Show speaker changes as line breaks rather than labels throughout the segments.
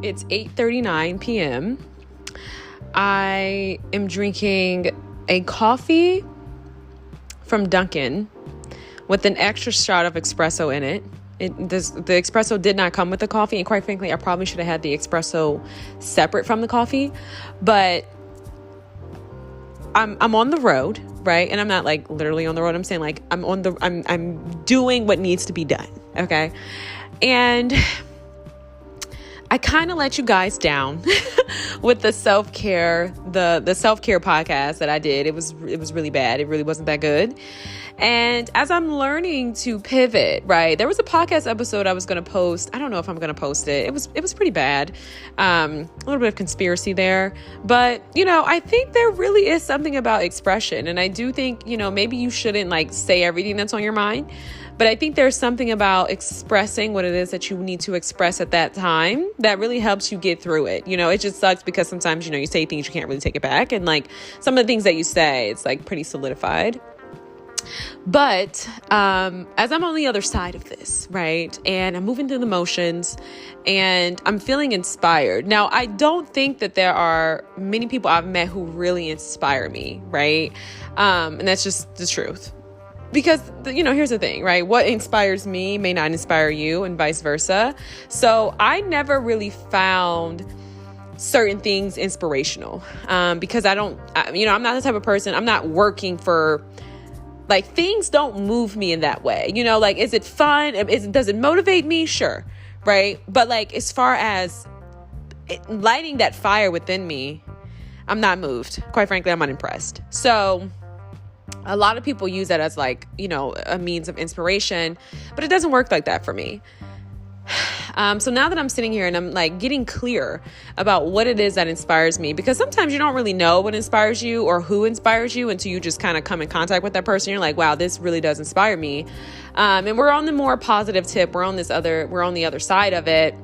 It's 8:39 p.m. I am drinking a coffee from Dunkin' with an extra shot of espresso in it. The espresso did not come with the coffee, and quite frankly, I probably should have had the espresso separate from the coffee. But I'm on the road, right? And I'm not like literally on the road. I'm saying like I'm doing what needs to be done, okay? And I kind of let you guys down with the self-care podcast that I did. It was really bad. It really wasn't that good. And as I'm learning to pivot, right, there was a podcast episode I was going to post. I don't know if I'm going to post it. It was pretty bad. A little bit of conspiracy there. But, I think there really is something about expression. And I do think, maybe you shouldn't like say everything that's on your mind. But I think there's something about expressing what it is that you need to express at that time that really helps you get through it. It just sucks because sometimes, you say things you can't really take it back. And like some of the things that you say, it's like pretty solidified. But as I'm on the other side of this, right, and I'm moving through the motions and I'm feeling inspired. Now, I don't think that there are many people I've met who really inspire me, right? And that's just the truth. Because, here's the thing, right? What inspires me may not inspire you and vice versa. So I never really found certain things inspirational because I'm not the type of person, I'm not working for, like, things don't move me in that way. Like, is it fun? Does it motivate me? Sure. Right. But like, as far as lighting that fire within me, I'm not moved. Quite frankly, I'm unimpressed. So a lot of people use that as like, a means of inspiration, but it doesn't work like that for me. So now that I'm sitting here and I'm like getting clear about what it is that inspires me, because sometimes you don't really know what inspires you or who inspires you until you just kind of come in contact with that person. You're like, wow, this really does inspire me. And we're on the more positive tip. We're on the other side of it.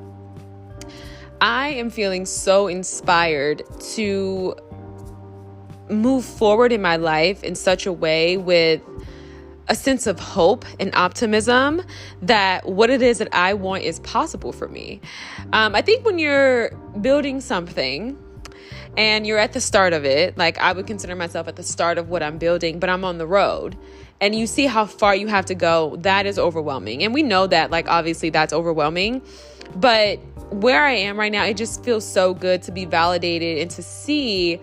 I am feeling so inspired to move forward in my life in such a way with a sense of hope and optimism that what it is that I want is possible for me. I think when you're building something and you're at the start of it, like I would consider myself at the start of what I'm building, but I'm on the road and you see how far you have to go, that is overwhelming. And we know that, like, obviously that's overwhelming, but where I am right now, it just feels so good to be validated and to see,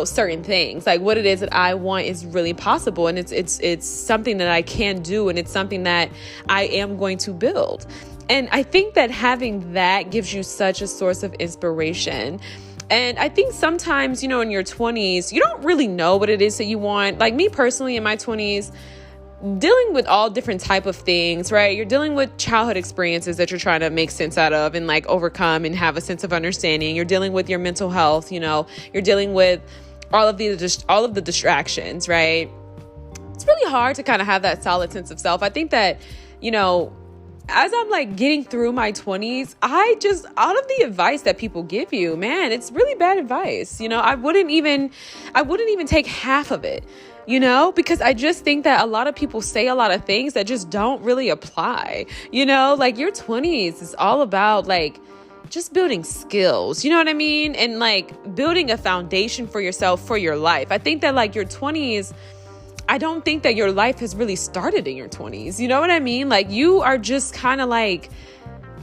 certain things, like what it is that I want is really possible. And it's something that I can do. And it's something that I am going to build. And I think that having that gives you such a source of inspiration. And I think sometimes, in your 20s, you don't really know what it is that you want. Like me personally, in my 20s, dealing with all different type of things, right? You're dealing with childhood experiences that you're trying to make sense out of and like overcome and have a sense of understanding. You're dealing with your mental health, you're dealing with all of the distractions, right? It's really hard to kind of have that solid sense of self. I think that, as I'm like getting through my 20s, out of the advice that people give you, man, it's really bad advice. I wouldn't even take half of it. Because I just think that a lot of people say a lot of things that just don't really apply, like your 20s is all about like just building skills, you know what I mean? And like building a foundation for yourself, for your life. I think that like your 20s, I don't think that your life has really started in your 20s. You know what I mean? Like you are just kind of like,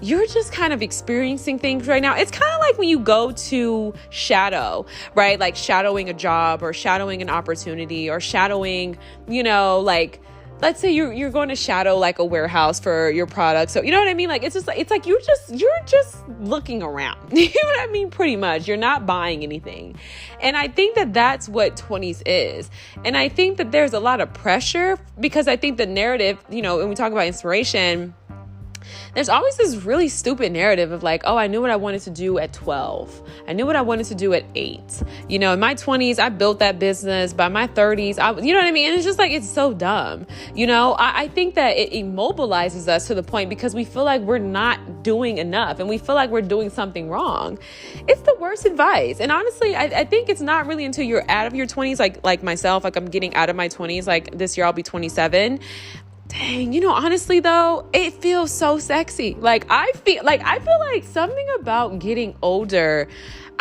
you're just kind of experiencing things right now. It's kind of like when you go to shadow, right? Like shadowing a job or shadowing an opportunity or shadowing, like, let's say you're going to shadow like a warehouse for your product. So, you know what I mean? Like, it's like you're just looking around. You know what I mean? Pretty much. You're not buying anything. And I think that that's what 20s is. And I think that there's a lot of pressure because I think the narrative, when we talk about inspiration, there's always this really stupid narrative of like, oh, I knew what I wanted to do at 12. I knew what I wanted to do at 8. In my 20s, I built that business. By my 30s, you know what I mean? And it's just like, it's so dumb. I think that it immobilizes us to the point because we feel like we're not doing enough and we feel like we're doing something wrong. It's the worst advice. And honestly, I think it's not really until you're out of your 20s, like myself, like I'm getting out of my 20s, like this year I'll be 27. Dang, honestly though, it feels so sexy. Like I feel like something about getting older.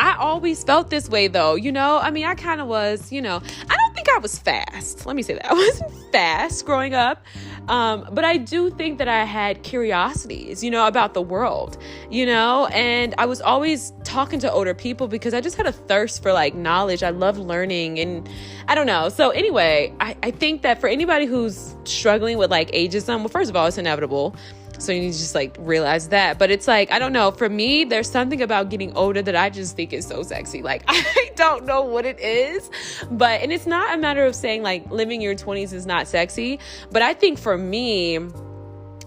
I always felt this way though, I mean, I kind of was, I don't think I was fast. Let me say that. I wasn't fast growing up. But I do think that I had curiosities, about the world, and I was always talking to older people because I just had a thirst for like knowledge. I love learning, and I don't know. So anyway, I think that for anybody who's struggling with like ageism, well, first of all, it's inevitable. So you need to just like realize that. But it's like, I don't know. For me, there's something about getting older that I just think is so sexy. Like, I don't know what it is. And it's not a matter of saying like living your 20s is not sexy. But I think for me,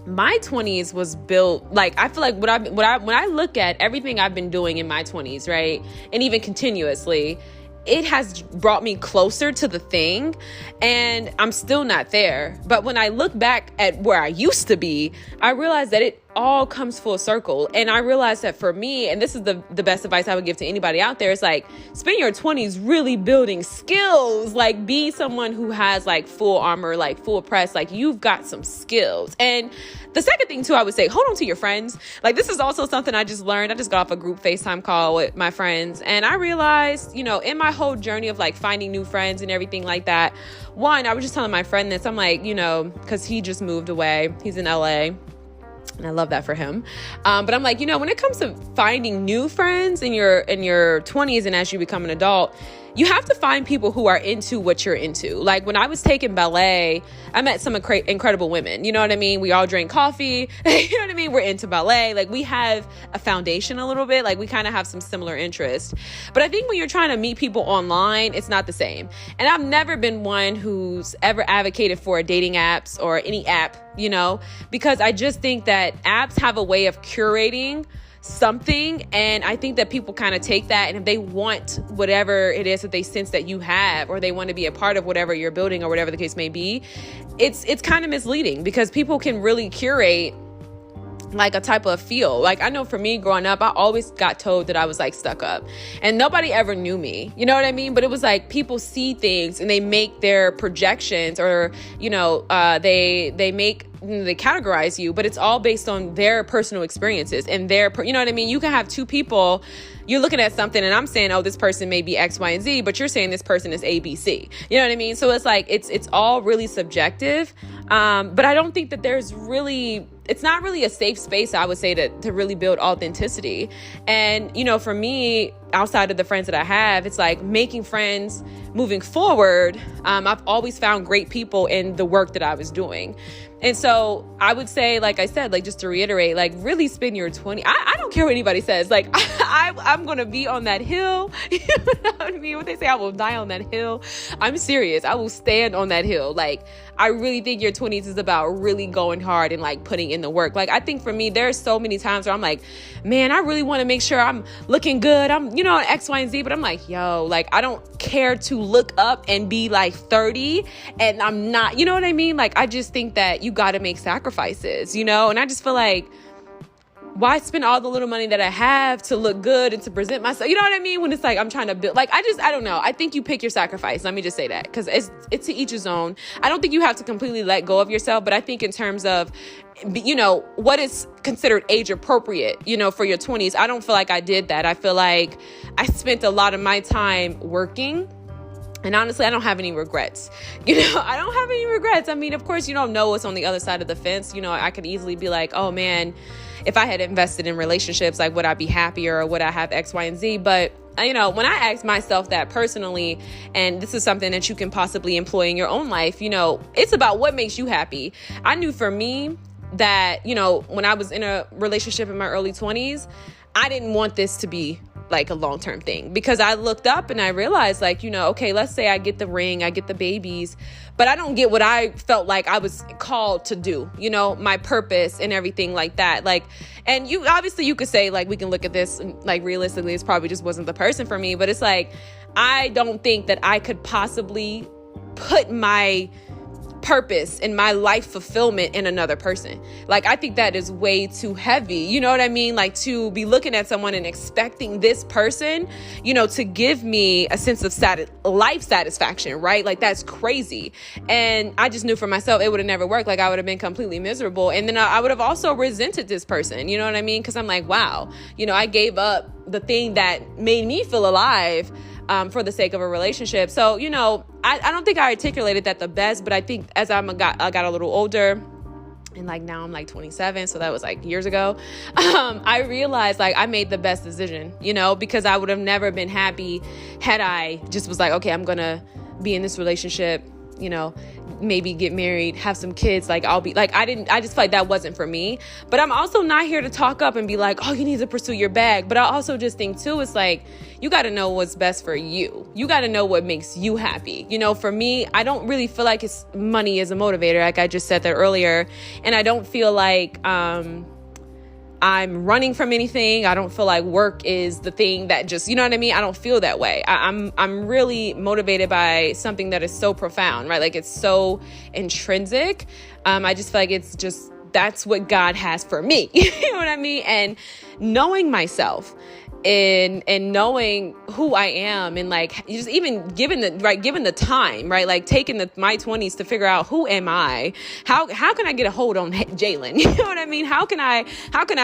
my 20s was built, like, I feel like when I look at everything I've been doing in my 20s, right? And even continuously, it has brought me closer to the thing, and I'm still not there. But when I look back at where I used to be, I realize that it all comes full circle. And I realized that for me, and this is the best advice I would give to anybody out there, is like, spend your 20s really building skills. Like, be someone who has like full armor, like full press, like you've got some skills. And the second thing too, I would say, hold on to your friends. Like, this is also something I just learned. I just got off a group FaceTime call with my friends, and I realized, in my whole journey of like finding new friends and everything like that, one, I was just telling my friend this, I'm like, because he just moved away. He's in LA. And I love that for him. But I'm like, when it comes to finding new friends in your 20s and as you become an adult, you have to find people who are into what you're into. Like when I was taking ballet, I met some incredible women. You know what I mean? We all drink coffee. You know what I mean? We're into ballet. Like we have a foundation a little bit. Like we kind of have some similar interests. But I think when you're trying to meet people online, it's not the same. And I've never been one who's ever advocated for dating apps or any app, because I just think that apps have a way of curating something, and I think that people kind of take that, and if they want whatever it is that they sense that you have, or they want to be a part of whatever you're building or whatever the case may be, it's kind of misleading, because people can really curate like a type of feel. Like I know for me growing up, I always got told that I was like stuck up, and nobody ever knew me. You know what I mean? But it was like people see things and they make their projections, or they categorize you, but it's all based on their personal experiences and you know what I mean? You can have two people, you're looking at something and I'm saying, oh, this person may be X, Y, and Z, but you're saying this person is A, B, C. You know what I mean? So it's like, it's all really subjective. But I don't think that it's not really a safe space, I would say, to really build authenticity. And, for me, outside of the friends that I have, it's like making friends moving forward. I've always found great people in the work that I was doing. And so I would say, like I said, like just to reiterate, like really spend your 20. I don't care what anybody says. Like I'm going to be on that hill. You know what I mean? When they say I will die on that hill, I'm serious. I will stand on that hill. Like I really think your 20s is about really going hard and like putting in the work. Like I think for me, there's so many times where I'm like, man, I really want to make sure I'm looking good. I'm, on X, Y, and Z, but I'm like, yo, like I don't care to look up and be like 30 and I'm not, you know what I mean? Like I just think that you got to make sacrifices, and I just feel like, why spend all the little money that I have to look good and to present myself? You know what I mean? When it's like, I'm trying to build, like, I don't know. I think you pick your sacrifice. Let me just say that, because it's to each his own. I don't think you have to completely let go of yourself, but I think in terms of, what is considered age appropriate, for your 20s, I don't feel like I did that. I feel like I spent a lot of my time working. And honestly, I don't have any regrets. I don't have any regrets. I mean, of course, you don't know what's on the other side of the fence. I could easily be like, oh man, if I had invested in relationships, like would I be happier, or would I have X, Y, and Z? But when I ask myself that personally, and this is something that you can possibly employ in your own life, it's about what makes you happy. I knew for me that, when I was in a relationship in my early 20s, I didn't want this to be like a long-term thing, because I looked up and I realized like, okay, let's say I get the ring, I get the babies, but I don't get what I felt like I was called to do, my purpose and everything like that. Like, and you could say like, we can look at this and like realistically, it's probably just wasn't the person for me, but it's like, I don't think that I could possibly put my purpose and my life fulfillment in another person. Like, I think that is way too heavy. You know what I mean? Like, to be looking at someone and expecting this person, you know, to give me a sense of life satisfaction, right? Like, that's crazy. And I just knew for myself, it would have never worked. Like, I would have been completely miserable. And then I would have also resented this person. You know what I mean? Because I'm like, wow, you know, I gave up the thing that made me feel alive for the sake of a relationship. So, you know, I don't think I articulated that the best, but I think as I got a little older, and like now I'm like 27, so that was like years ago, I realized like I made the best decision, you know, because I would have never been happy had I just was like, okay, I'm gonna be in this relationship, you know, maybe get married, have some kids. Like, I'll be like, I just feel like that wasn't for me. But I'm also not here to talk up and be like, oh, you need to pursue your bag. But I also just think too, it's like, you got to know what's best for you. You got to know what makes you happy. You know, for me, I don't really feel like money is a motivator. Like I just said that earlier. And I don't feel like, I'm running from anything. I don't feel like work is the thing that just, you know what I mean? I don't feel that way. I'm really motivated by something that is so profound, right? Like, it's so intrinsic. I just feel like it's just, that's what God has for me. You know what I mean? And knowing myself and knowing who I am, and like just even given the time, right? Like taking my 20s to figure out who am I? How can I get a hold on Jalen? You know what I mean? How can I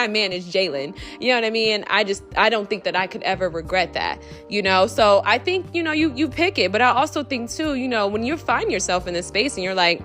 manage Jalen? You know what I mean? I don't think that I could ever regret that, you know? So I think, you know, you pick it, but I also think too, you know, when you find yourself in this space and you're like,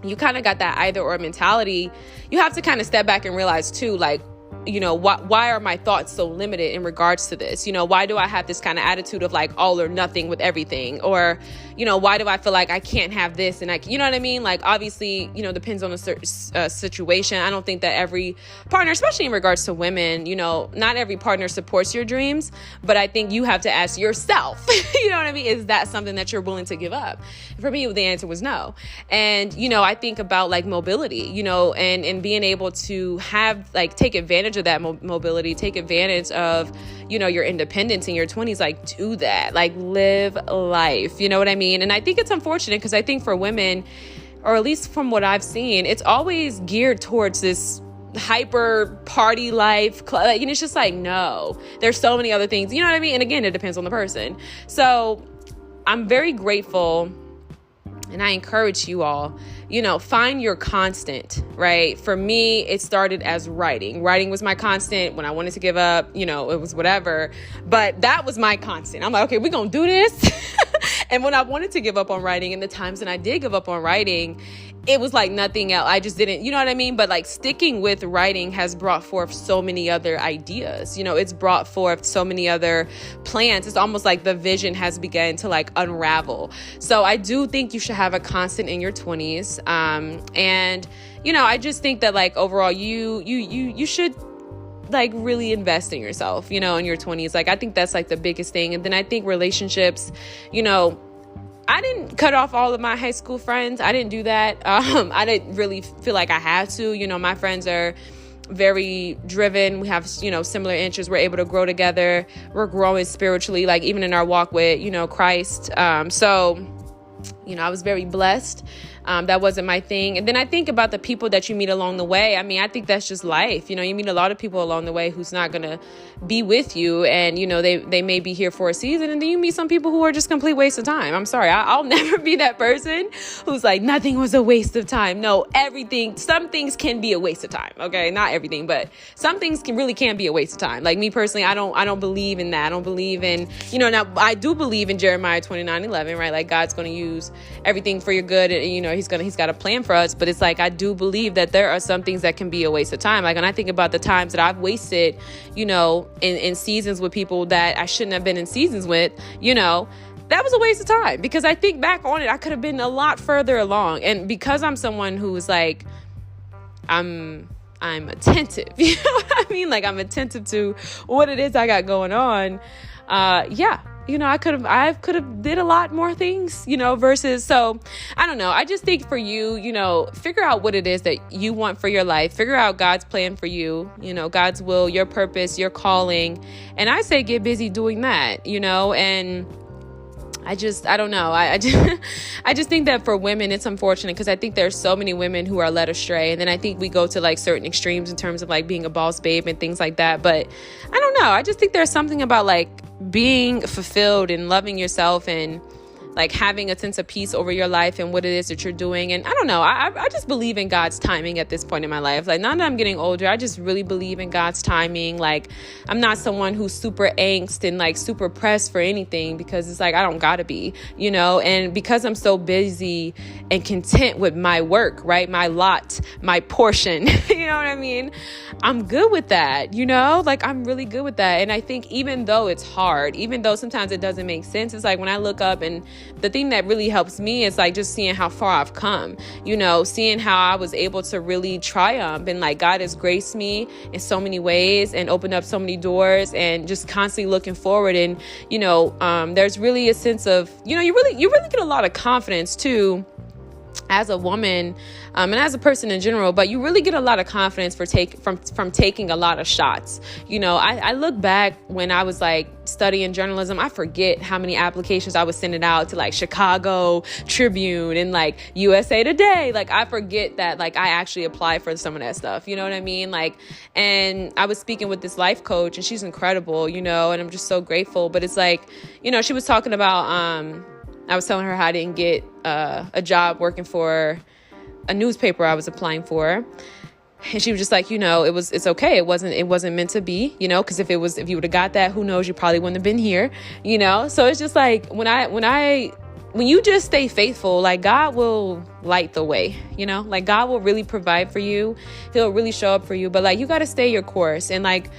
you kind of got that either or mentality, you have to kind of step back and realize too, like, you know, why are my thoughts so limited in regards to this? You know, why do I have this kind of attitude of like all or nothing with everything? Or, you know, why do I feel like I can't have this? And you know what I mean? Like, obviously, you know, depends on the situation. I don't think that every partner, especially in regards to women, you know, not every partner supports your dreams, but I think you have to ask yourself, you know what I mean? Is that something that you're willing to give up? For me, the answer was no. And, you know, I think about like mobility, you know, and being able to have, like, take advantage of that mobility, take advantage of, you know, your independence in your 20s, like do that, like live life, you know what I mean? And I think it's unfortunate because I think for women, or at least from what I've seen, it's always geared towards this hyper party life, and it's just like, no, there's so many other things, you know what I mean? And again, it depends on the person. So I'm very grateful, and I encourage you all, you know, find your constant, right? For me, it started as writing. Writing was my constant. When I wanted to give up, you know, it was whatever. But that was my constant. I'm like, okay, we're going to do this. And when I wanted to give up on writing, and the times that I did give up on writing, it was like nothing else. I just didn't, you know what I mean? But like sticking with writing has brought forth so many other ideas. You know, it's brought forth so many other plans. It's almost like the vision has begun to like unravel. So I do think you should have a constant in your 20s. And, you know, I just think that like overall you should like really invest in yourself, you know, in your 20s. Like, I think that's like the biggest thing. And then I think relationships, you know, I didn't cut off all of my high school friends. I didn't do that. I didn't really feel like I had to. You know, my friends are very driven. We have, you know, similar interests. We're able to grow together. We're growing spiritually, like even in our walk with, you know, Christ. So, you know, I was very blessed. That wasn't my thing. And then I think about the people that you meet along the way. I mean, I think that's just life. You know, you meet a lot of people along the way who's not going to be with you. And, you know, they may be here for a season. And then you meet some people who are just complete waste of time. I'm sorry. I'll never be that person who's like, nothing was a waste of time. No, everything, some things can be a waste of time. Okay. Not everything, but some things really can be a waste of time. Like me personally, I don't believe in that. I don't believe in, you know, now I do believe in Jeremiah 29:11, right? Like God's going to use everything for your good. And, you know, he's got a plan for us, but it's like, I do believe that there are some things that can be a waste of time. Like, when I think about the times that I've wasted, you know, in seasons with people that I shouldn't have been in seasons with, you know, that was a waste of time, because I think back on it, I could have been a lot further along. And because I'm someone who's like, I'm attentive, you know what I mean? Like, I'm attentive to what it is I got going on. Yeah. You know, I could have did a lot more things, you know, versus, so I don't know. I just think for you, you know, figure out what it is that you want for your life. Figure out God's plan for you, you know, God's will, your purpose, your calling. And I say, get busy doing that, you know, and I don't know. I just, I just think that for women, it's unfortunate because I think there's so many women who are led astray. And then I think we go to like certain extremes in terms of like being a boss babe and things like that. But I don't know. I just think there's something about like being fulfilled and loving yourself and like having a sense of peace over your life and what it is that you're doing. And I don't know, I just believe in God's timing at this point in my life. Like now that I'm getting older, I just really believe in God's timing. Like I'm not someone who's super angst and like super pressed for anything because it's like, I don't gotta be, you know, and because I'm so busy and content with my work, right? My lot, my portion, you know what I mean? I'm good with that, you know, like I'm really good with that. And I think even though it's hard, even though sometimes it doesn't make sense, it's like when I look up and the thing that really helps me is like just seeing how far I've come, you know, seeing how I was able to really triumph and like God has graced me in so many ways and opened up so many doors and just constantly looking forward. And, you know, there's really a sense of, you know, you really get a lot of confidence too as a woman and as a person in general, but you really get a lot of confidence from taking a lot of shots. You know, I look back when I was like studying journalism, I forget how many applications I was sending out to like Chicago Tribune and like USA Today. Like I forget that like I actually applied for some of that stuff. You know what I mean? Like, and I was speaking with this life coach and she's incredible, you know, and I'm just so grateful. But it's like, you know, she was talking about, I was telling her how I didn't get a job working for a newspaper I was applying for. And she was just like, you know, it's okay. It wasn't meant to be, you know, because if you would have got that, who knows, you probably wouldn't have been here, you know? So it's just like when you just stay faithful, like God will light the way, you know, like God will really provide for you. He'll really show up for you. But like, you got to stay your course and like,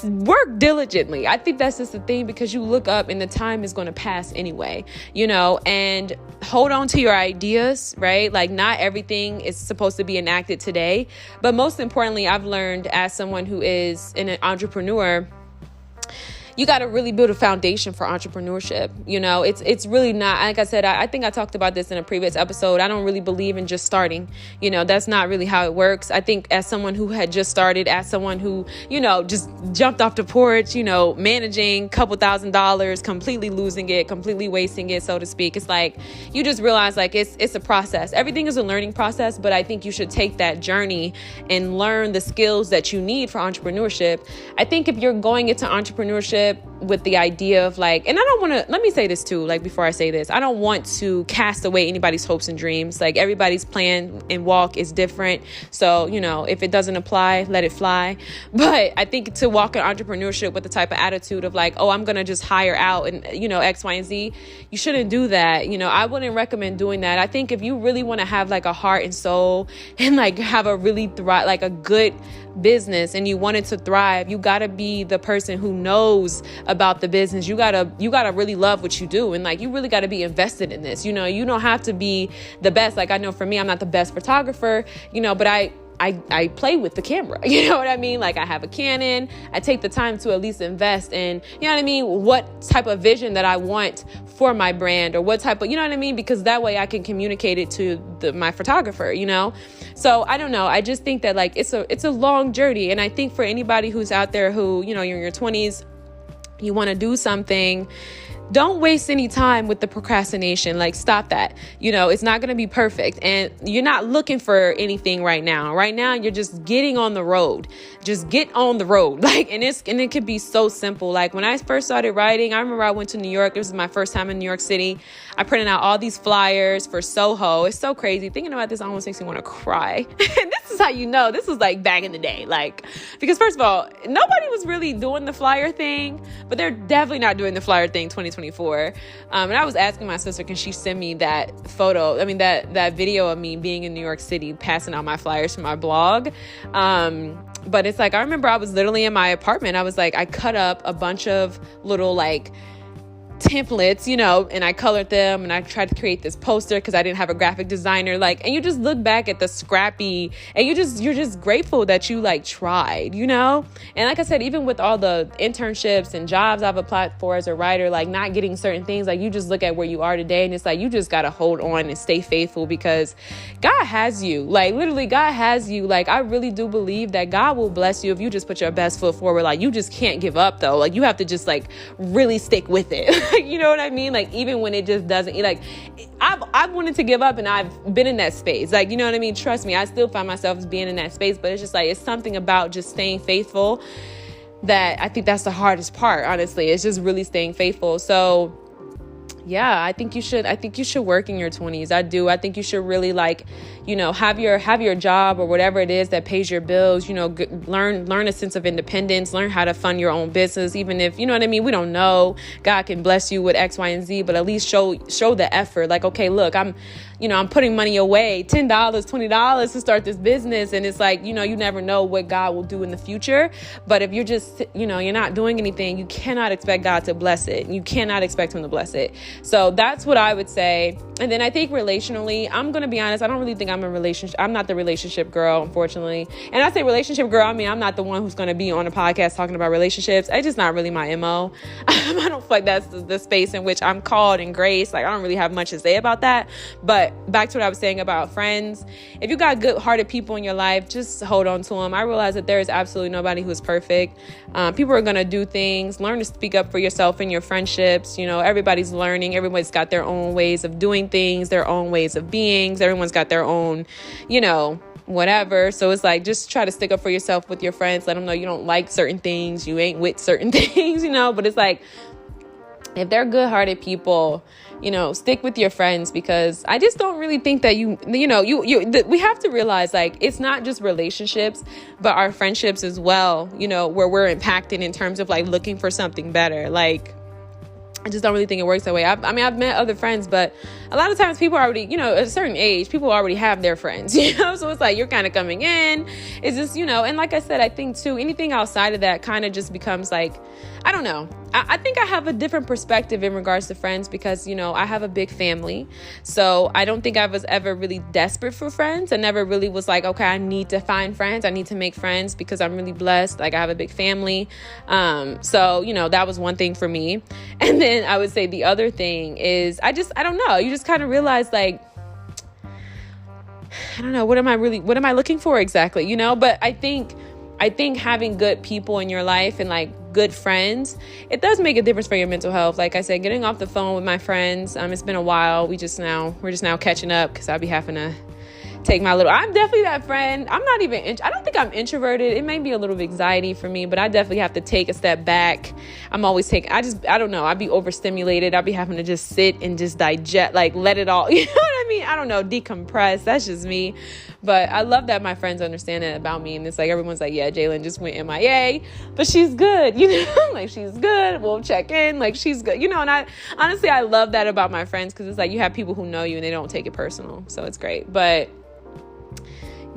work diligently. I think that's just the thing because you look up and the time is going to pass anyway, you know, and hold on to your ideas, right? Like not everything is supposed to be enacted today. But most importantly, I've learned as someone who is an entrepreneur, you got to really build a foundation for entrepreneurship. You know, it's really not, like I said, I think I talked about this in a previous episode. I don't really believe in just starting. You know, that's not really how it works. I think as someone who had just started, as someone who, you know, just jumped off the porch, you know, managing a couple $1,000s, completely losing it, completely wasting it, so to speak. It's like, you just realize like it's a process. Everything is a learning process, but I think you should take that journey and learn the skills that you need for entrepreneurship. I think if you're going into entrepreneurship with the idea of like, and I don't want to, let me say this too, like before I say this, I don't want to cast away anybody's hopes and dreams. Like everybody's plan and walk is different. So, you know, if it doesn't apply, let it fly. But I think to walk in entrepreneurship with the type of attitude of like, oh, I'm going to just hire out and, you know, X, Y, and Z, you shouldn't do that. You know, I wouldn't recommend doing that. I think if you really want to have like a heart and soul and like have a really like a good business and you want it to thrive, you got to be the person who knows about the business. You got to really love what you do. And like, you really got to be invested in this. You know, you don't have to be the best. Like I know for me, I'm not the best photographer, you know, but I play with the camera, you know what I mean? Like I have a Canon, I take the time to at least invest in, you know what I mean? What type of vision that I want for my brand or what type of, you know what I mean? Because that way I can communicate it to my photographer, you know? So I don't know. I just think that like, it's a long journey. And I think for anybody who's out there who, you know, you're in your 20s, you want to do something, don't waste any time with the procrastination. Like, stop that. You know, it's not going to be perfect. And you're not looking for anything right now. Right now, you're just getting on the road. Just get on the road. Like, and it could be so simple. Like, when I first started writing, I remember I went to New York. It was my first time in New York City. I printed out all these flyers for Soho. It's so crazy. Thinking about this almost makes me want to cry. And this is how you know. This was like back in the day. Like, because first of all, nobody was really doing the flyer thing, but they're definitely not doing the flyer thing 2024. And I was asking my sister, can she send me that that video of me being in New York City, passing out my flyers for my blog. But it's like, I remember I was literally in my apartment. I was like, I cut up a bunch of little like templates, you know, and I colored them and I tried to create this poster because I didn't have a graphic designer. Like, and you just look back at the scrappy and you're just grateful that you like tried, you know? And like I said, even with all the internships and jobs I've applied for as a writer, like not getting certain things, like you just look at where you are today and it's like, you just got to hold on and stay faithful because God has you. Like literally God has you. Like, I really do believe that God will bless you if you just put your best foot forward. Like, you just can't give up though. Like, you have to just like really stick with it. You know what I mean? Like, even when it just doesn't, like, I've wanted to give up, and I've been in that space. Like, you know what I mean? Trust me, I still find myself as being in that space, but it's just like, it's something about just staying faithful that I think that's the hardest part, honestly. It's just really staying faithful. So yeah, I think you should work in your 20s. I do. I think you should really, like, you know, have your job or whatever it is that pays your bills, you know, learn a sense of independence, learn how to fund your own business. Even if, you know what I mean, we don't know, God can bless you with X, Y, and Z, but at least show the effort. Like, okay, look, I'm putting money away, $10, $20 to start this business. And it's like, you know, you never know what God will do in the future. But if you're just, you know, you're not doing anything, you cannot expect God to bless it. You cannot expect him to bless it. So that's what I would say. And then I think relationally, I'm going to be honest, I don't really think I'm not the relationship girl, unfortunately. And I say relationship girl, I mean, I'm not the one who's going to be on a podcast talking about relationships. It's just not really my MO. I don't feel like that's the space in which I'm called and graced. Like, I don't really have much to say about that. But back to what I was saying about friends, if you got good-hearted people in your life, just hold on to them. I realize that there is absolutely nobody who is perfect. People are going to do things. Learn to speak up for yourself in your friendships. You know, everybody's learning. Everybody's got their own ways of doing things, their own ways of beings. Everyone's got their own, you know, whatever. So it's like, just try to stick up for yourself with your friends. Let them know you don't like certain things. You ain't with certain things, you know, but it's like, if they're good-hearted people, you know, stick with your friends, because I just don't really think that we have to realize, like, it's not just relationships, but our friendships as well, you know, where we're impacted in terms of, like, looking for something better. Like, I just don't really think it works that way. I've met other friends, but a lot of times people already, you know, at a certain age, people already have their friends, you know? So it's like, you're kind of coming in. It's just, you know, and like I said, I think too, anything outside of that kind of just becomes like, I don't know. I think I have a different perspective in regards to friends because, you know, I have a big family. So I don't think I was ever really desperate for friends. I never really was like, okay, I need to find friends. I need to make friends because I'm really blessed. Like, I have a big family. So, you know, that was one thing for me. And then I would say the other thing is I don't know. You just kind of realize, like, I don't know, what am I looking for exactly, you know? But I think having good people in your life and, like, good friends, it does make a difference for your mental health. Like I said, getting off the phone with my friends, it's been a while. We're just now catching up because I'll be having to take I'm definitely that friend. I don't think I'm introverted. It may be a little bit anxiety for me, but I definitely have to take a step back. I don't know. I'd be overstimulated. I'd be having to just sit and just digest, like, let it all, you know what I mean? I don't know, decompress. That's just me. But I love that my friends understand that about me. And it's like, everyone's like, yeah, Jalen just went MIA, but she's good, you know, like, she's good. We'll check in, like, she's good, you know. And I love that about my friends, because it's like, you have people who know you and they don't take it personal. So it's great. But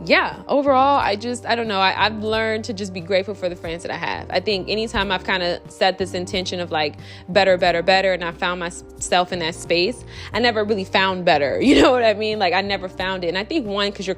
yeah, overall, I don't know. I've learned to just be grateful for the friends that I have. I think anytime I've kind of set this intention of, like, better, and I found myself in that space, I never really found better. You know what I mean? Like, I never found it. And I think, one, because your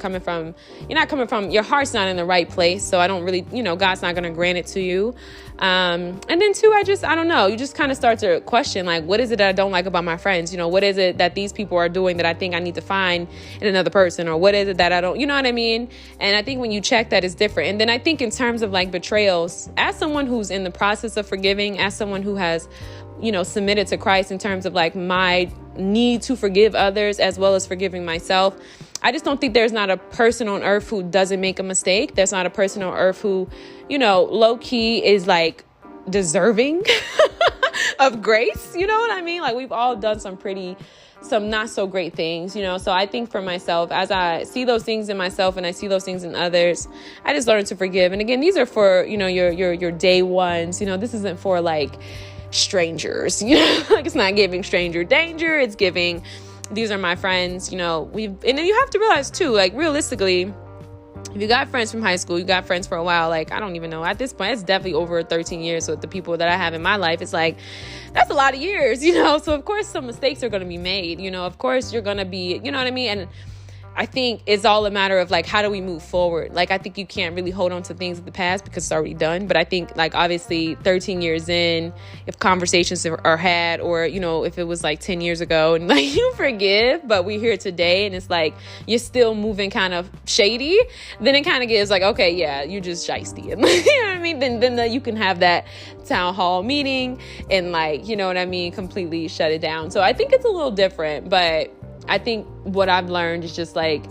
heart's not in the right place. So I don't really, you know, God's not going to grant it to you. And then two, I don't know. You just kind of start to question, like, what is it that I don't like about my friends? You know, what is it that these people are doing that I think I need to find in another person? Or what is it that I don't, you know what I mean? And I think when you check that, it's different. And then I think in terms of, like, betrayals, as someone who's in the process of forgiving, as someone who has, you know, submitted to Christ in terms of, like, my need to forgive others as well as forgiving myself, I just don't think there's not a person on earth who doesn't make a mistake. There's not a person on earth who, you know, low key is, like, deserving of grace. You know what I mean? Like, we've all done some not so great things, you know? So I think for myself, as I see those things in myself and I see those things in others, I just learned to forgive. And again, these are for, you know, your day ones, you know, this isn't for, like, strangers, you know, like, it's not giving stranger danger. It's giving, these are my friends, you know, and then you have to realize too, like, realistically, if you got friends from high school, you got friends for a while, like, I don't even know. At this point, it's definitely over 13 years with the people that I have in my life. It's like, that's a lot of years, you know? So, of course, some mistakes are going to be made, you know? Of course, you're going to be, you know what I mean? And I think it's all a matter of like, how do we move forward? Like, I think you can't really hold on to things of the past because it's already done. But I think like, obviously 13 years in, if conversations are had, or, you know, if it was like 10 years ago and like you forgive, but we're here today and it's like, you're still moving kind of shady, then it kind of gives like, okay, yeah, you're just shiesty. And you know what I mean? Then you can have that town hall meeting and like, you know what I mean? Completely shut it down. So I think it's a little different, but I think what I've learned is just like,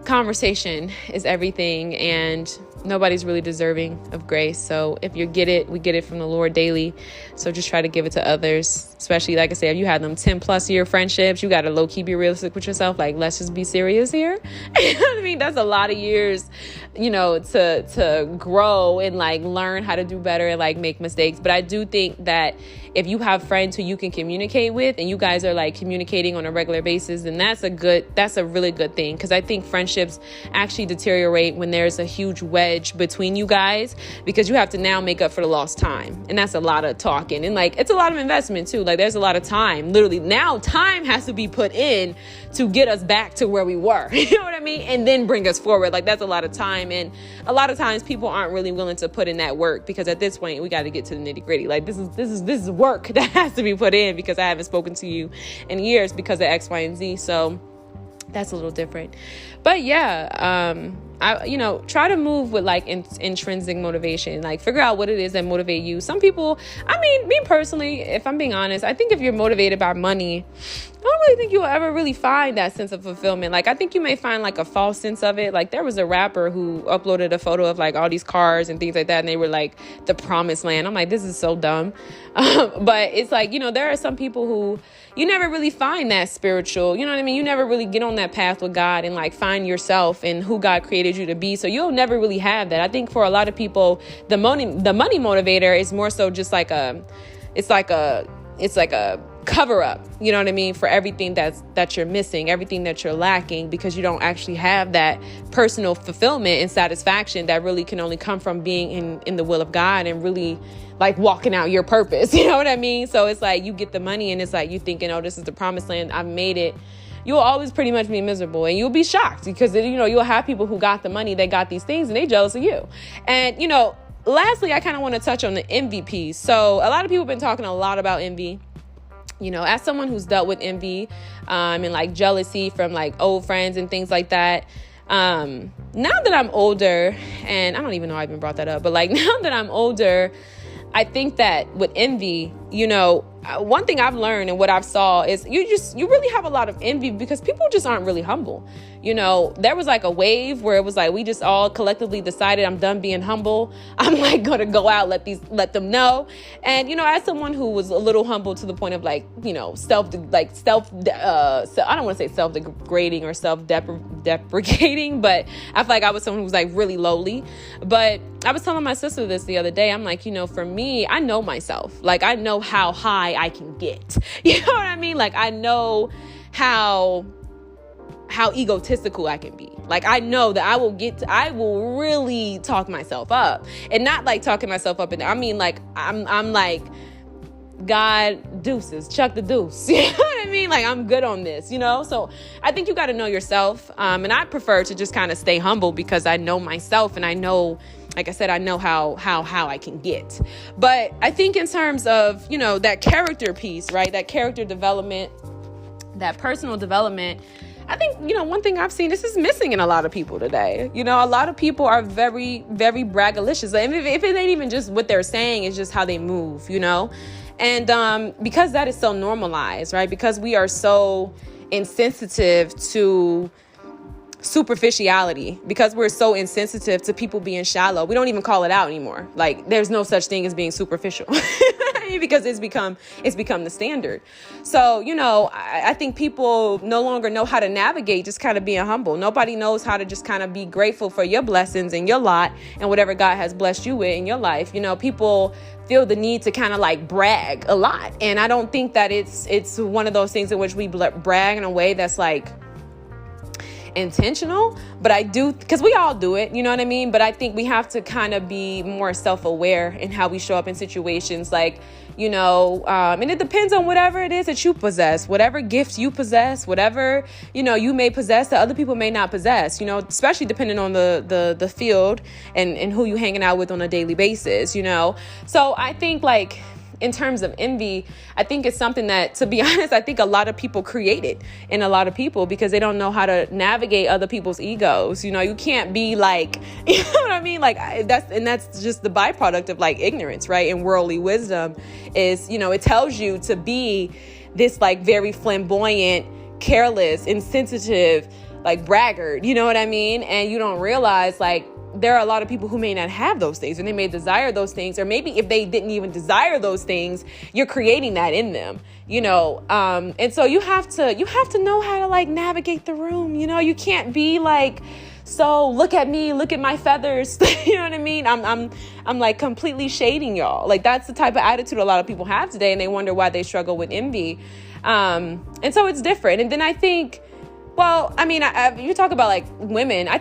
conversation is everything, and nobody's really deserving of grace. So if you get it, we get it from the Lord daily. So just try to give it to others, especially, like I said, if you had them 10 plus year friendships, you got to low key be realistic with yourself. Like, let's just be serious here. You know what I mean? That's a lot of years, you know, to grow and like learn how to do better and like make mistakes. But I do think that if you have friends who you can communicate with and you guys are like communicating on a regular basis, then that's a really good thing. Because I think friendships actually deteriorate when there's a huge wedge between you guys, because you have to now make up for the lost time. And that's a lot of talking, and like, it's a lot of investment too. Like, there's a lot of time. Literally now time has to be put in to get us back to where we were. You know what I mean? And then bring us forward. Like, that's a lot of time. And a lot of times people aren't really willing to put in that work, because at this point we got to get to the nitty gritty. Like, this is work that has to be put in, because I haven't spoken to you in years because of X, Y, and Z. So that's a little different. But yeah, I try to move with like intrinsic motivation. Like, figure out what it is that motivate you. Some people, I mean, me personally, if I'm being honest, I think if you're motivated by money, I don't really think you'll ever really find that sense of fulfillment. Like, I think you may find like a false sense of it. Like, there was a rapper who uploaded a photo of like all these cars and things like that, and they were like the promised land. I'm like, this is so dumb. But it's like, you know, there are some people who you never really find that spiritual, you know what I mean? You never really get on that path with God and like find yourself and who God created you to be. So you'll never really have that. I think for a lot of people, the money motivator is more so just like it's like a cover up, you know what I mean, for everything that you're missing, everything that you're lacking, because you don't actually have that personal fulfillment and satisfaction that really can only come from being in the will of God and really like walking out your purpose. You know what I mean? So it's like, you get the money and it's like, you thinking, oh, this is the promised land, I've made it. You'll always pretty much be miserable, and you'll be shocked, because, you know, you'll have people who got the money, they got these things, and they jealous of you. And, you know, lastly, I kind of want to touch on the envy piece. So a lot of people have been talking a lot about envy. You know, as someone who's dealt with envy and like jealousy from like old friends and things like that, now that I'm older, and I don't even know I even brought that up, but like now that I'm older, I think that with envy, you know, one thing I've learned and what I've saw is you really have a lot of envy because people just aren't really humble. You know, there was like a wave where it was like, we just all collectively decided, I'm done being humble. I'm like going to go out, let them know. And, you know, as someone who was a little humble to the point of like, you know, I don't want to say self-degrading or self-deprecating, but I feel like I was someone who was like really lowly. But I was telling my sister this the other day. I'm like, you know, for me, I know myself. Like, I know how high I can get. You know what I mean? Like, I know how egotistical I can be. Like, I know that I will really talk myself up, and not like talking myself up. And I mean, like, I'm like, God, deuces, chuck the deuce. You know what I mean? Like, I'm good on this, you know? So I think you got to know yourself. And I prefer to just kind of stay humble because I know myself, and I know, like I said, I know how I can get. But I think in terms of, you know, that character piece, right? That character development, that personal development, I think, you know, one thing I've seen, this is missing in a lot of people today. You know, a lot of people are very, very braggalicious. Like, if it ain't even just what they're saying, it's just how they move, you know? And because that is so normalized, right? Because we are so insensitive to superficiality, because we're so insensitive to people being shallow, we don't even call it out anymore. Like, there's no such thing as being superficial because it's become the standard. So, you know, I think people no longer know how to navigate just kind of being humble. Nobody knows how to just kind of be grateful for your blessings and your lot and whatever God has blessed you with in your life. You know, people feel the need to kind of like brag a lot. And I don't think that it's one of those things in which we brag in a way that's like, intentional, but I do, because we all do it, you know what I mean? But I think we have to kind of be more self-aware in how we show up in situations, like, you know, and it depends on whatever it is that you possess, whatever gifts you possess, whatever, you know, you may possess that other people may not possess, you know, especially depending on the field and who you hanging out with on a daily basis, you know? So I think, like, in terms of envy, I think it's something that, to be honest, I think a lot of people create it in a lot of people because they don't know how to navigate other people's egos. You know, you can't be like, you know what I mean? Like that's just the byproduct of like ignorance, right? And worldly wisdom is, you know, it tells you to be this like very flamboyant, careless, insensitive, like braggart, you know what I mean? And you don't realize, like, there are a lot of people who may not have those things, and they may desire those things, or maybe if they didn't even desire those things, you're creating that in them, you know. And so you have to know how to like navigate the room. You know, you can't be like, so look at me, look at my feathers. You know what I mean? I'm like completely shading y'all. Like that's the type of attitude a lot of people have today, and they wonder why they struggle with envy. And so it's different. And then I think, well, I mean, you talk about like women. I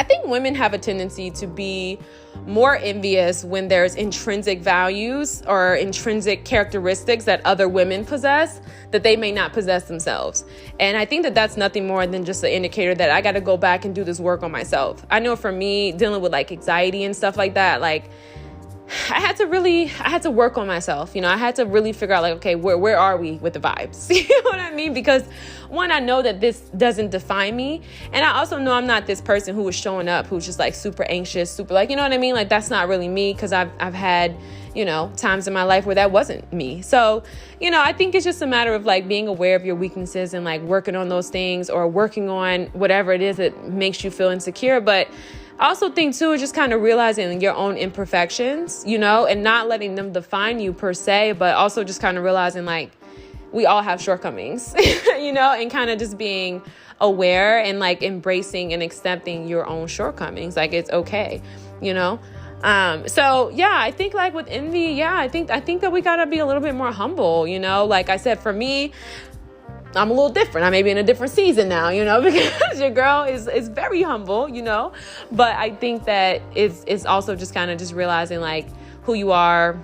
think women have a tendency to be more envious when there's intrinsic values or intrinsic characteristics that other women possess that they may not possess themselves. And I think that that's nothing more than just an indicator that I got to go back and do this work on myself. I know for me, dealing with like anxiety and stuff like that, like I had to work on myself. You know, I had to really figure out like, okay, where are we with the vibes? You know what I mean? Because one, I know that this doesn't define me. And I also know I'm not this person who was showing up, who's just like super anxious, super like, you know what I mean? Like that's not really me, because I've had, you know, times in my life where that wasn't me. So, you know, I think it's just a matter of like being aware of your weaknesses and like working on those things, or working on whatever it is that makes you feel insecure. But I also think too, is just kind of realizing your own imperfections, you know, and not letting them define you per se, but also just kind of realizing like we all have shortcomings, you know, and kind of just being aware and like embracing and accepting your own shortcomings. Like it's okay, you know? So yeah, I think like with envy, yeah, I think that we gotta be a little bit more humble, you know, like I said, for me, I'm a little different. I may be in a different season now, you know, because your girl is very humble, you know, but I think that it's also just kind of just realizing like who you are,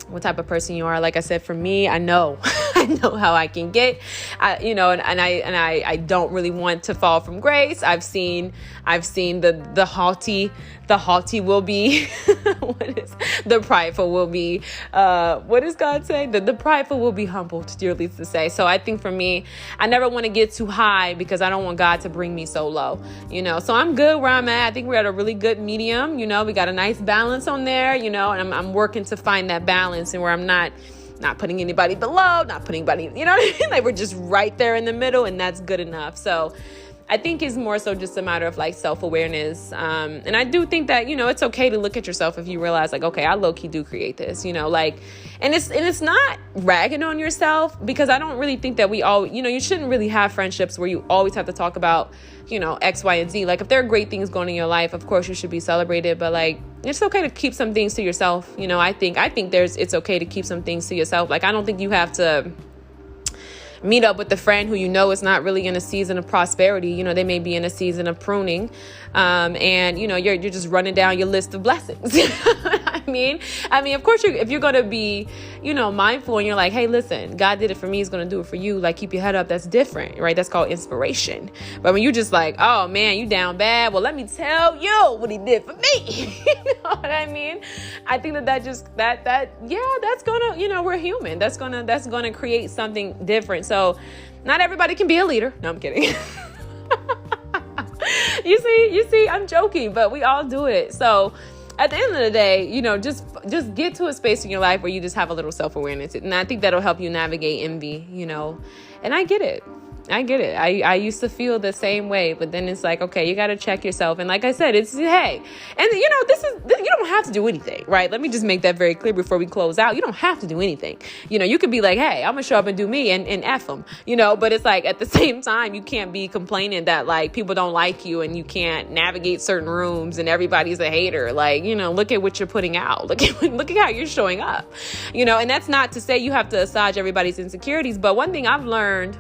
what type of person you are. Like I said, for me, I know how I can get, you know, and I don't really want to fall from grace. I've seen the haughty will be, the prideful will be, what does God say? The prideful will be humbled, dear least to say. So I think for me, I never want to get too high because I don't want God to bring me so low, you know? So I'm good where I'm at. I think we're at a really good medium, you know, we got a nice balance on there, you know, and I'm working to find that balance and where I'm not putting anybody below, not putting anybody, you know what I mean? Like we're just right there in the middle, and that's good enough. So I think it's more so just a matter of like self-awareness. And I do think that, you know, it's okay to look at yourself if you realize like, okay, I low-key do create this, you know, like, and it's not ragging on yourself, because I don't really think that we all, you know, you shouldn't really have friendships where you always have to talk about, you know, X, Y, and Z. Like if there are great things going in your life, of course you should be celebrated, but like, it's okay to keep some things to yourself. You know, I think it's okay to keep some things to yourself. Like, I don't think you have to meet up with the friend who you know is not really in a season of prosperity. You know, they may be in a season of pruning. And, you know, you're just running down your list of blessings. I mean, of course, if you're going to be, you know, mindful and you're like, hey, listen, God did it for me, he's going to do it for you. Like, keep your head up. That's different, right? That's called inspiration. But when you're just like, oh man, you down bad. Well, let me tell you what he did for me. You know what I mean? I think that's going to, you know, we're human. That's going to create something different. So not everybody can be a leader. No, I'm kidding. You see, I'm joking, but we all do it. So at the end of the day, you know, just get to a space in your life where you just have a little self-awareness. And I think that'll help you navigate envy, you know, and I get it. I used to feel the same way, but then it's like, okay, you got to check yourself. And like I said, it's, hey, and you know, you don't have to do anything, right? Let me just make that very clear before we close out. You don't have to do anything. You know, you could be like, hey, I'm gonna show up and do me and F them, you know, but it's like, at the same time, you can't be complaining that like people don't like you and you can't navigate certain rooms and everybody's a hater. Like, you know, look at what you're putting out. Look at how you're showing up, you know, and that's not to say you have to assuage everybody's insecurities. But one thing I've learned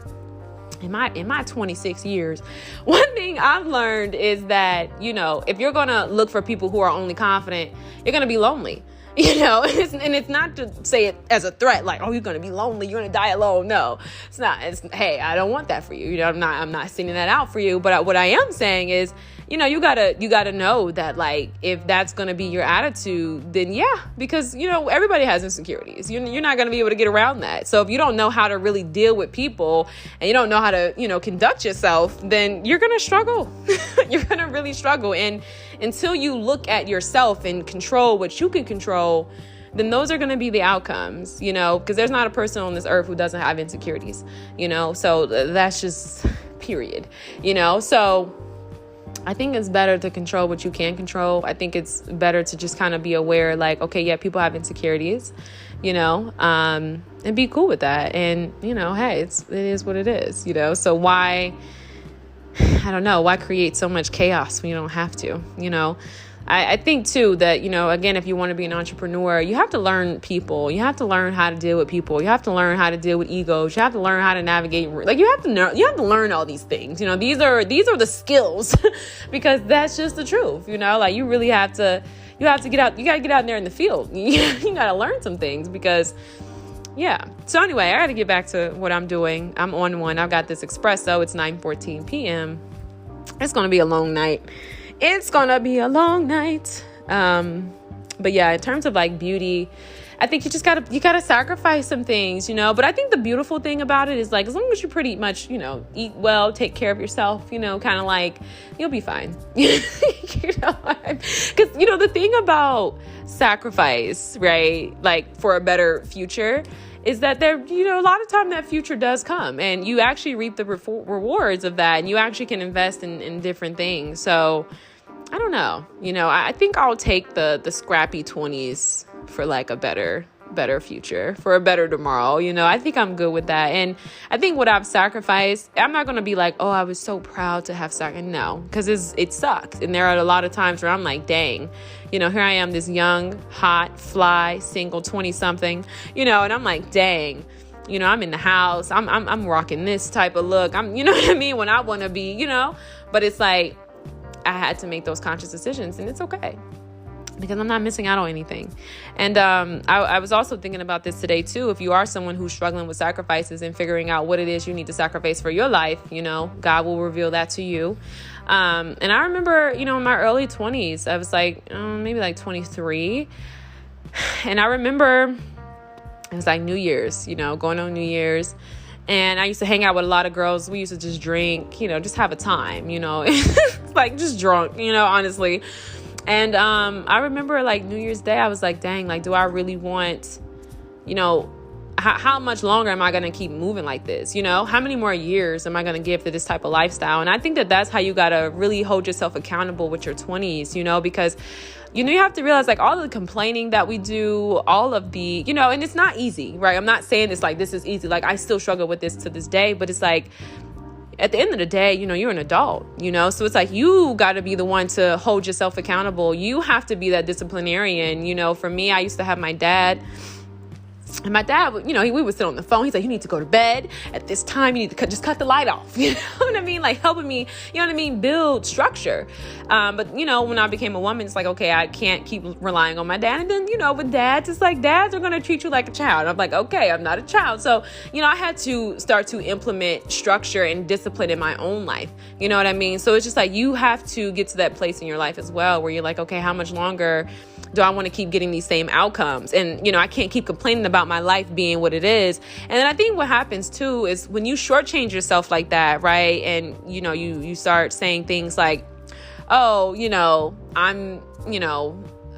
in my 26 years, one thing I've learned is that, if you're going to look for people who are only confident, you're going to be lonely. And it's not to say it as a threat, like, oh, you're going to be lonely, you're going to die alone. No, it's not. It's, hey, I don't want that for you. I'm not sending that out for you. But what I am saying is, you gotta know that, like, if that's going to be your attitude, then yeah, because, everybody has insecurities. You're not going to be able to get around that. So if you don't know how to really deal with people and you don't know how to, conduct yourself, then you're going to struggle. You're going to really struggle. And until you look at yourself and control what you can control, then those are going to be the outcomes, because there's not a person on this earth who doesn't have insecurities, so that's just period, so I think it's better to control what you can control. I think it's better to just kind of be aware, like, okay, yeah, people have insecurities, and be cool with that. And, hey, it is what it is, so why create so much chaos when you don't have to, I think too that, again, if you want to be an entrepreneur, you have to learn people. You have to learn how to deal with people. You have to learn how to deal with egos. You have to learn how to navigate. Like, you have to learn all these things. These are the skills because that's just the truth. Like, you really have to get out. You got to get out there in the field. You got to learn some things because, yeah. So anyway, I got to get back to what I'm doing. I'm on one. I've got this espresso. It's 9:14 p.m. It's going to be a long night. It's gonna be a long night. But yeah, in terms of like beauty, I think you gotta sacrifice some things, but I think the beautiful thing about it is, like, as long as you pretty much, eat well, take care of yourself, kind of like, you'll be fine. Because, the thing about sacrifice, right? Like, for a better future is that there, a lot of time that future does come and you actually reap the rewards of that, and you actually can invest in different things. So I don't know, I think I'll take the scrappy 20s for like a better future, for a better tomorrow. I think I'm good with that. And I think what I've sacrificed, I'm not going to be like, oh, I was so proud to have sacrificed. No, because it sucks. And there are a lot of times where I'm like, dang, here I am, this young, hot, fly, single 20 something, and I'm like, dang, I'm in the house. I'm rocking this type of look. I'm, what I mean? When I want to be, but it's like, I had to make those conscious decisions, and it's okay because I'm not missing out on anything. And I was also thinking about this today too. If you are someone who's struggling with sacrifices and figuring out what it is you need to sacrifice for your life, God will reveal that to you. And I remember, in my early 20s, I was like, maybe like 23. And I remember it was like New Year's, going on New Year's. And I used to hang out with a lot of girls. We used to just drink, just have a time, like just drunk, honestly. And I remember like New Year's Day, I was like, dang, like, do I really want, how much longer am I going to keep moving like this? How many more years am I going to give to this type of lifestyle? And I think that that's how you got to really hold yourself accountable with your 20s, because you have to realize, like, all the complaining that we do, all of the, and it's not easy, right? I'm not saying it's like, this is easy. Like, I still struggle with this to this day, but it's like, at the end of the day, you're an adult, so it's like, you got to be the one to hold yourself accountable. You have to be that disciplinarian. For me, I used to have my dad. And my dad, we would sit on the phone. He's like, you need to go to bed at this time. You need to just cut the light off. You know what I mean? Like, helping me, build structure. But, when I became a woman, it's like, okay, I can't keep relying on my dad. And then, with dads, it's like, dads are going to treat you like a child. I'm like, okay, I'm not a child. So, I had to start to implement structure and discipline in my own life. You know what I mean? So it's just like, you have to get to that place in your life as well, where you're like, okay, how much longer do I want to keep getting these same outcomes? And, I can't keep complaining about my life being what it is. And then I think what happens too is when you shortchange yourself like that, right? And, you start saying things like, oh,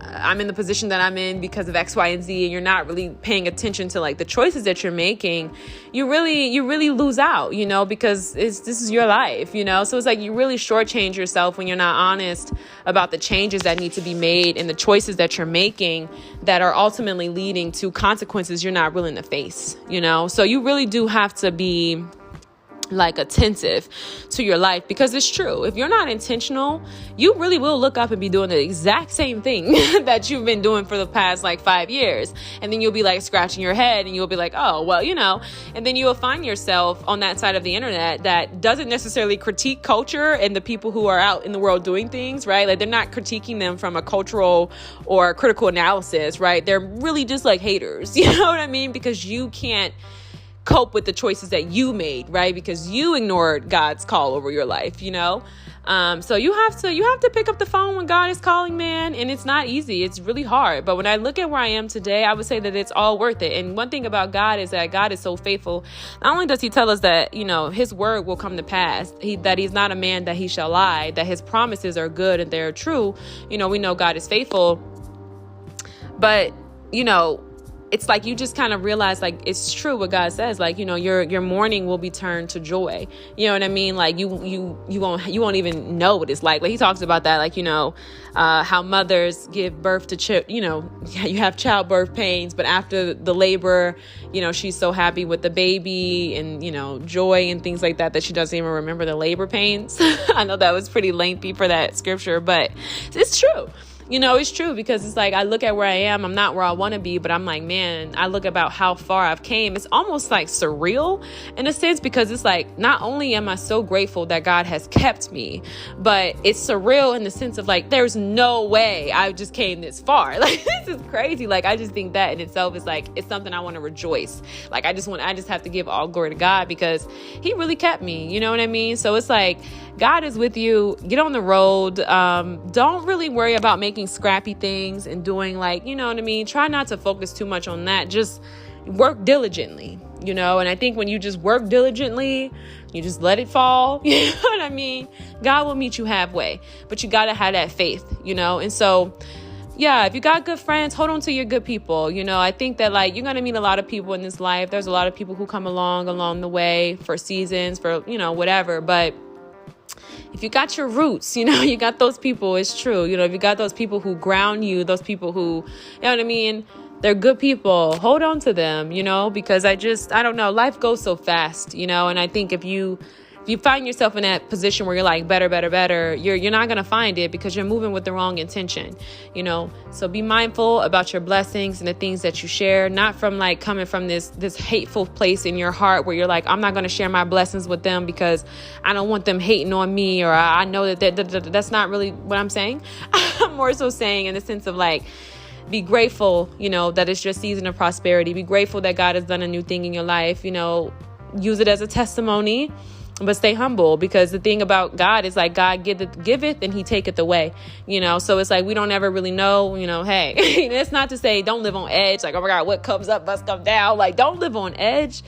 I'm in the position that I'm in because of X, Y, and Z, and you're not really paying attention to like the choices that you're making, you really lose out, because this is your life, so it's like you really shortchange yourself when you're not honest about the changes that need to be made and the choices that you're making that are ultimately leading to consequences you're not willing to face, so you really do have to be like attentive to your life, because it's true. If you're not intentional, you really will look up and be doing the exact same thing that you've been doing for the past like 5 years. And then you'll be like scratching your head and you'll be like, oh, well, and then you will find yourself on that side of the internet that doesn't necessarily critique culture and the people who are out in the world doing things, right? Like they're not critiquing them from a cultural or critical analysis, right? They're really just like haters, you know what I mean? Because you can't cope with the choices that you made, right? Because you ignored God's call over your life, so you have to pick up the phone when God is calling, man. And it's not easy. It's really hard. But when I look at where I am today, I would say that it's all worth it. And one thing about God is that God is so faithful. Not only does he tell us that, his word will come to pass, that he's not a man that he shall lie, that his promises are good and they're true. We know God is faithful, but, it's like you just kind of realize like it's true what God says, like, your mourning will be turned to joy. You know what I mean? Like you won't even know what it's like. Like he talks about that, like, how mothers give birth to you have childbirth pains, but after the labor, she's so happy with the baby and, joy and things like that she doesn't even remember the labor pains. I know that was pretty lengthy for that scripture, but it's true. It's true, because it's like I look at where I am. I'm not where I want to be, but I'm like, man, I look about how far I've came. It's almost like surreal in a sense, because it's like not only am I so grateful that God has kept me, but it's surreal in the sense of like there's no way I just came this far. Like this is crazy. Like I just think that in itself is like it's something I want to rejoice. Like I just have to give all glory to God because he really kept me. You know what I mean? So it's like God is with you. Get on the road. Don't really worry about making scrappy things and doing like, you know what I mean? Try not to focus too much on that. Just work diligently, and I think when you just work diligently, you just let it fall, you know what I mean? God will meet you halfway, but you got to have that faith, and so yeah, if you got good friends, hold on to your good people. I think that like you're going to meet a lot of people in this life. There's a lot of people who come along the way for seasons, for, whatever. But if you got your roots, you got those people, it's true. If you got those people who ground you, those people who, you know what I mean? They're good people. Hold on to them, because I don't know. Life goes so fast, and I think if you find yourself in that position where you're like better, you're not going to find it because you're moving with the wrong intention, So be mindful about your blessings and the things that you share, not from like coming from this hateful place in your heart where you're like, I'm not going to share my blessings with them because I don't want them hating on me, or I know that's not really what I'm saying. I'm more so saying in the sense of like, be grateful, that it's your season of prosperity. Be grateful that God has done a new thing in your life, use it as a testimony. But stay humble, because the thing about God is like God giveth and he taketh away, so it's like we don't ever really know, hey, it's not to say don't live on edge. Like, oh my God, what comes up must come down. Like, don't live on edge,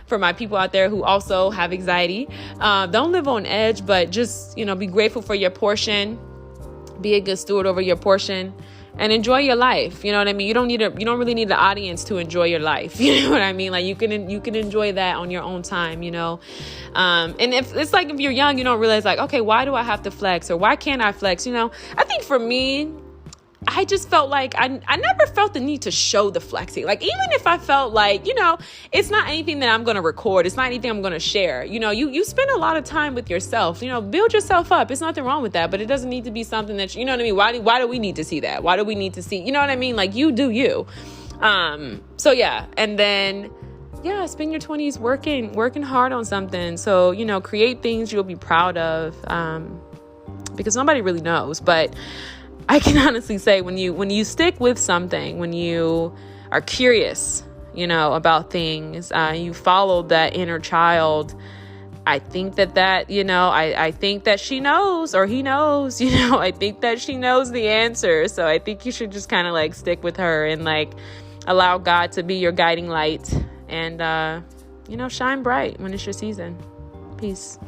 for my people out there who also have anxiety. Don't live on edge, but just, be grateful for your portion. Be a good steward over your portion. And enjoy your life. You know what I mean? You don't really need the audience to enjoy your life. You know what I mean? Like you can enjoy that on your own time, and if it's like, if you're young, you don't realize like, okay, why do I have to flex, or why can't I flex? I think for me, I just felt like I never felt the need to show the flexing. Like, even if I felt like, it's not anything that I'm going to record. It's not anything I'm going to share. You spend a lot of time with yourself, build yourself up. It's nothing wrong with that, but it doesn't need to be something that, you know what I mean? Why do we need to see that? Why do we need to see, you know what I mean? Like, you do you. So yeah. And then, yeah, spend your 20s working hard on something. So, create things you'll be proud of, because nobody really knows, but I can honestly say when you stick with something, when you are curious, about things, you follow that inner child. I think that I think that she knows, or he knows, I think that she knows the answer. So I think you should just kind of like stick with her and like allow God to be your guiding light and, shine bright when it's your season. Peace.